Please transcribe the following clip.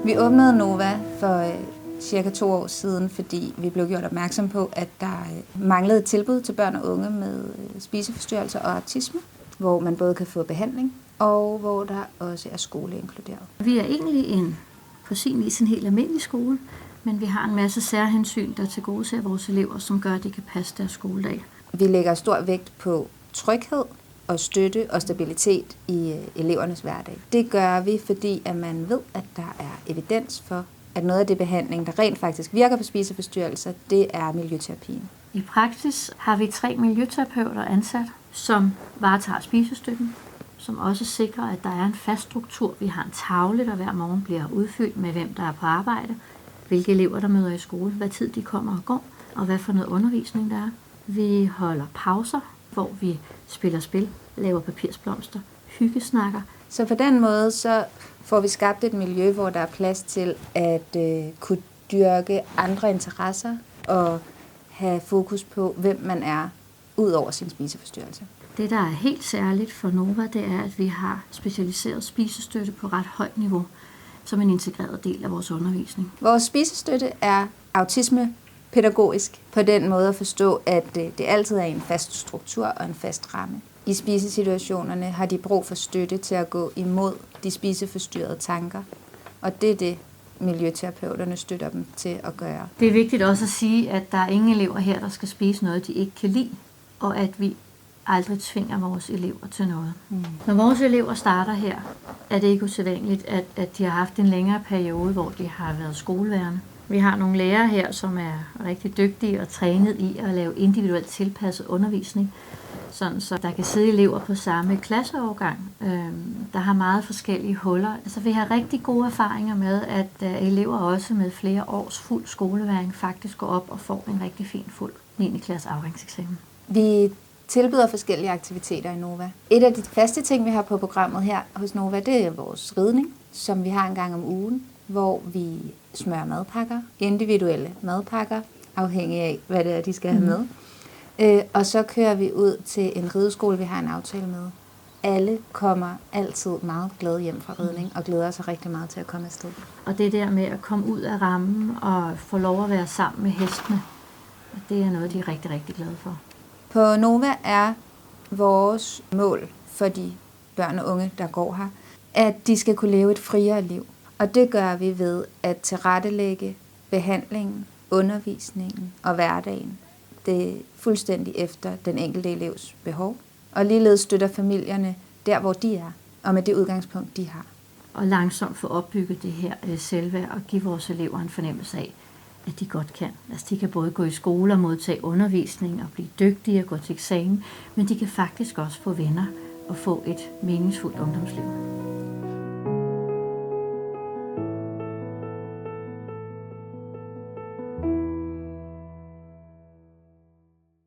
Vi åbnede Nova for cirka 2 år siden, fordi vi blev gjort opmærksom på, at der manglede et tilbud til børn og unge med spiseforstyrrelser og autisme, hvor man både kan få behandling, og hvor der også er skole inkluderet. Vi er egentlig på sin vis en helt almindelig skole, men vi har en masse særhensyn, der tilgodeser vores elever, som gør, at de kan passe deres skoledag. Vi lægger stor vægt på tryghed og støtte og stabilitet i elevernes hverdag. Det gør vi, fordi at man ved, at der er evidens for, at noget af det behandling, der rent faktisk virker på spiseforstyrrelser, det er miljøterapien. I praksis har vi 3 miljøterapeuter ansat, som varetager spisestøtten, som også sikrer, at der er en fast struktur. Vi har en tavle, der hver morgen bliver udfyldt med, hvem der er på arbejde, hvilke elever, der møder i skole, hvad tid de kommer og går, og hvad for noget undervisning der er. Vi holder pauser, hvor vi spiller spil, laver papirsblomster, hyggesnakker. Så på den måde så får vi skabt et miljø, hvor der er plads til at kunne dyrke andre interesser og have fokus på, hvem man er, ud over sin spiseforstyrrelse. Det, der er helt særligt for Nova, det er, at vi har specialiseret spisestøtte på ret højt niveau, som en integreret del af vores undervisning. Vores spisestøtte er autismepædagogisk på den måde at forstå, at det altid er en fast struktur og en fast ramme. I spisesituationerne har de brug for støtte til at gå imod de spiseforstyrrede tanker, og det er det, miljøterapeuterne støtter dem til at gøre. Det er vigtigt også at sige, at der er ingen elever her, der skal spise noget, de ikke kan lide, og at vi aldrig tvinger vores elever til noget. Når vores elever starter her, er det ikke usædvanligt, at de har haft en længere periode, hvor de har været skoleværende. Vi har nogle lærere her, som er rigtig dygtige og trænet i at lave individuelt tilpasset undervisning, sådan så der kan sidde elever på samme klasseovergang, der har meget forskellige huller. Altså vi har rigtig gode erfaringer med, at elever også med flere års fuld skoleværing faktisk går op og får en rigtig fin fuld 9. klasse afgangseksamen. Vi tilbyder forskellige aktiviteter i Nova. Et af de faste ting, vi har på programmet her hos Nova, det er vores ridning, som vi har en gang om ugen, hvor vi smører madpakker, individuelle madpakker, afhængig af, hvad det er, de skal have med. Og så kører vi ud til en rideskole, vi har en aftale med. Alle kommer altid meget glade hjem fra ridning og glæder sig rigtig meget til at komme afsted. Og det der med at komme ud af rammen og få lov at være sammen med hestene, det er noget, de er rigtig, rigtig glade for. På Nova er vores mål for de børn og unge, der går her, at de skal kunne leve et friere liv. Og det gør vi ved at tilrettelægge behandlingen, undervisningen og hverdagen. Det er fuldstændig efter den enkelte elevs behov. Og ligeledes støtter familierne der, hvor de er, og med det udgangspunkt, de har. Og langsomt få opbygget det her selvværd og give vores elever en fornemmelse af, at de godt kan. Altså de kan både gå i skole og modtage undervisning og blive dygtige og gå til eksamen, men de kan faktisk også få venner og få et meningsfuldt ungdomsliv.